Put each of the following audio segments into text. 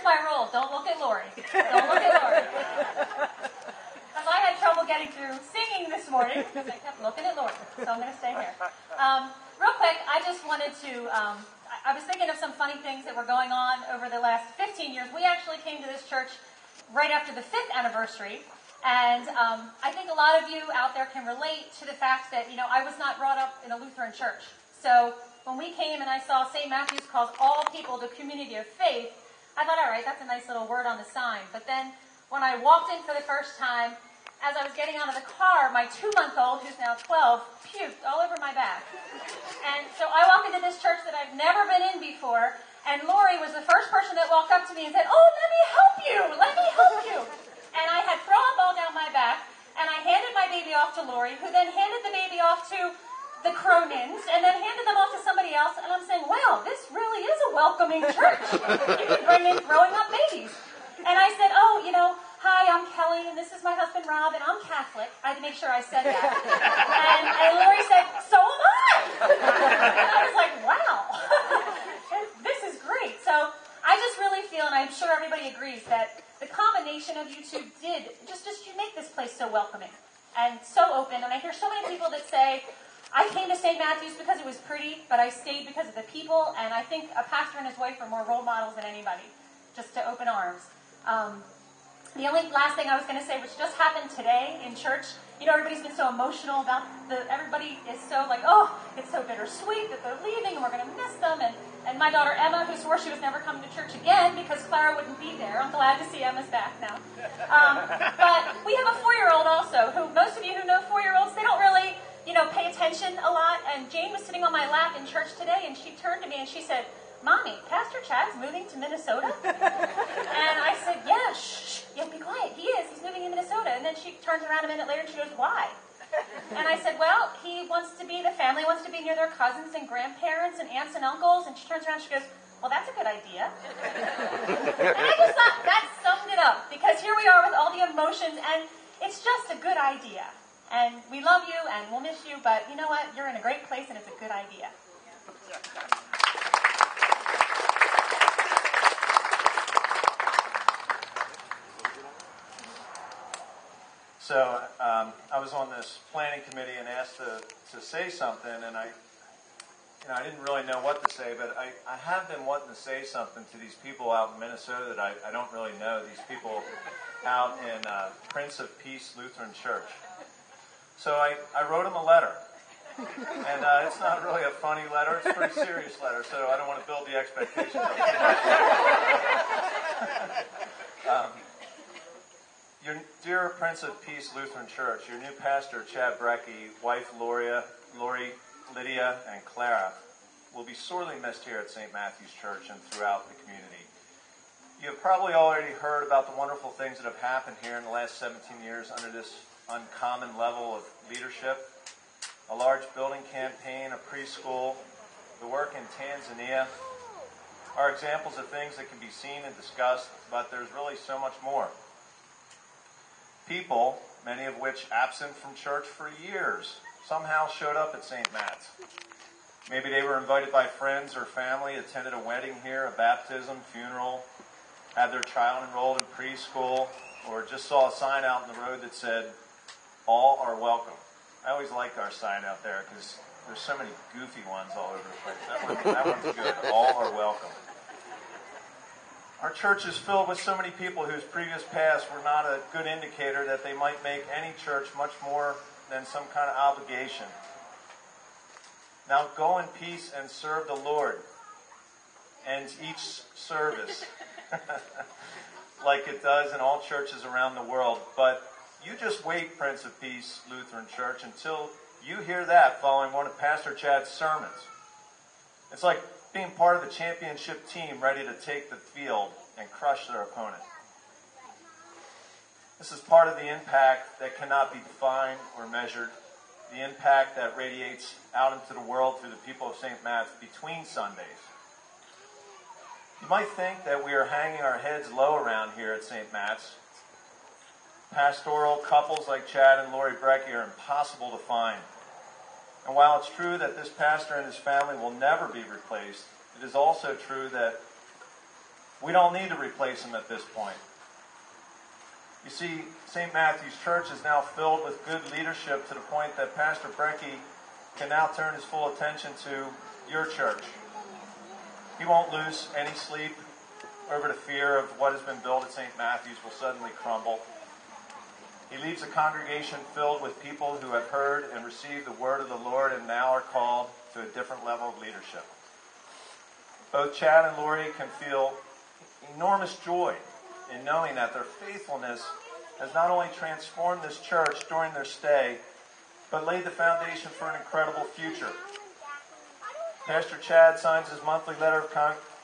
my rule. Don't look at Lori. Don't look at Lori. Because I had trouble getting through singing this morning because I kept looking at Lori. So I'm going to stay here. Real quick, I just wanted to, I was thinking of some funny things that were going on over the last 15 years. We actually came to this church right after the 5th anniversary. And I think a lot of you out there can relate to the fact that, I was not brought up in a Lutheran church. So when we came and I saw St. Matthew's calls all people to community of faith, I thought, all right, that's a nice little word on the sign. But then when I walked in for the first time, as I was getting out of the car, my 2-month-old, who's now 12, puked all over my back. And so I walk into this church that I've never been in before, and Lori was the first person that walked up to me and said, "Oh, let me help you, let me help you." And I had throw up all down my back, and I handed my baby off to Lori, who then handed the baby off to the Cronins, and then handed them off to somebody else, and I'm saying, wow, this really is a welcoming church. You can bring in throwing up babies. And I said, hi, I'm Kelly, and this is my husband, Robb, and I'm Catholic. I had to make sure I said that. And Lori said, so am I. And I was like, wow, this is great. So I just really feel, and I'm sure everybody agrees, that the combination of you two did just you make this place so welcoming and so open. And I hear so many people that say, I came to St. Matthew's because it was pretty, but I stayed because of the people, and I think a pastor and his wife are more role models than anybody, just to open arms. The only last thing I was going to say, which just happened today in church, everybody's been so emotional about everybody is so like, oh, it's so bittersweet that they're leaving, and we're going to miss them, and my daughter Emma, who swore she was never coming to church again because Clara wouldn't be there. I'm glad to see Emma's back now. But we have a 4-year-old also, who most of you who know 4-year-olds, they don't really pay attention a lot. And Jane was sitting on my lap in church today, and she turned to me and she said, "Mommy, Pastor Chad's moving to Minnesota?" And I said, "Yeah, shh, be quiet. He is. He's moving to Minnesota." And then she turns around a minute later and she goes, "Why?" And I said, "Well, the family wants to be near their cousins and grandparents and aunts and uncles." And she turns around and she goes, "Well, that's a good idea." And I just thought that summed it up, because here we are with all the emotions, and it's just a good idea. And we love you, and we'll miss you, but you know what? You're in a great place, and it's a good idea. So I was on this planning committee and asked to say something, and I didn't really know what to say, but I have been wanting to say something to these people out in Minnesota that I don't really know, these people out in Prince of Peace Lutheran Church. So I wrote them a letter, and it's not really a funny letter, it's a pretty serious letter, so I don't want to build the expectations up too much. Your dear Prince of Peace Lutheran Church, your new pastor, Chad Brekke, wife Lori, Lydia, and Clara will be sorely missed here at St. Matthew's Church and throughout the community. You have probably already heard about the wonderful things that have happened here in the last 17 years under this uncommon level of leadership. A large building campaign, a preschool, the work in Tanzania are examples of things that can be seen and discussed, but there's really so much more. People, many of which absent from church for years, somehow showed up at St. Matt's. Maybe they were invited by friends or family, attended a wedding here, a baptism, funeral, had their child enrolled in preschool, or just saw a sign out in the road that said, "All are welcome." I always like our sign out there because there's so many goofy ones all over the place. That one's good. All are welcome. Our church is filled with so many people whose previous past were not a good indicator that they might make any church much more than some kind of obligation. Now go in peace and serve the Lord. Ends each service like it does in all churches around the world. But you just wait, Prince of Peace Lutheran Church, until you hear that following one of Pastor Chad's sermons. It's like being part of the championship team ready to take the field and crush their opponent. This is part of the impact that cannot be defined or measured, the impact that radiates out into the world through the people of St. Matt's between Sundays. You might think that we are hanging our heads low around here at St. Matt's. Pastoral couples like Chad and Lori Brekke are impossible to find. And while it's true that this pastor and his family will never be replaced, it is also true that We don't need to replace him at this point. You see, St. Matthew's Church is now filled with good leadership to the point that Pastor Brekke can now turn his full attention to your church. He won't lose any sleep over the fear of what has been built at St. Matthew's will suddenly crumble. He leaves a congregation filled with people who have heard and received the word of the Lord and now are called to a different level of leadership. Both Chad and Lori can feel enormous joy in knowing that their faithfulness has not only transformed this church during their stay, but laid the foundation for an incredible future. Pastor Chad signs his monthly letter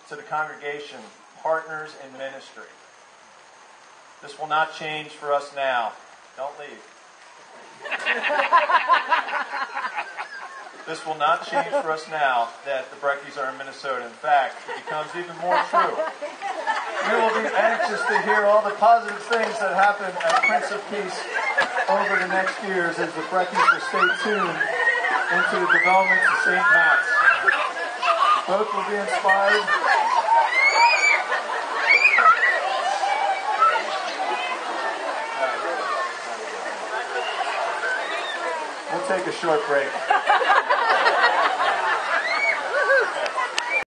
to the congregation, Partners in Ministry. This will not change for us now. Don't leave. This will not change for us now that the Brekkes are in Minnesota. In fact, it becomes even more true. We will be anxious to hear all the positive things that happen at Prince of Peace over the next years as the Brekkes will stay tuned into the developments of St. Matt's. Both will be inspired. We'll take a short break.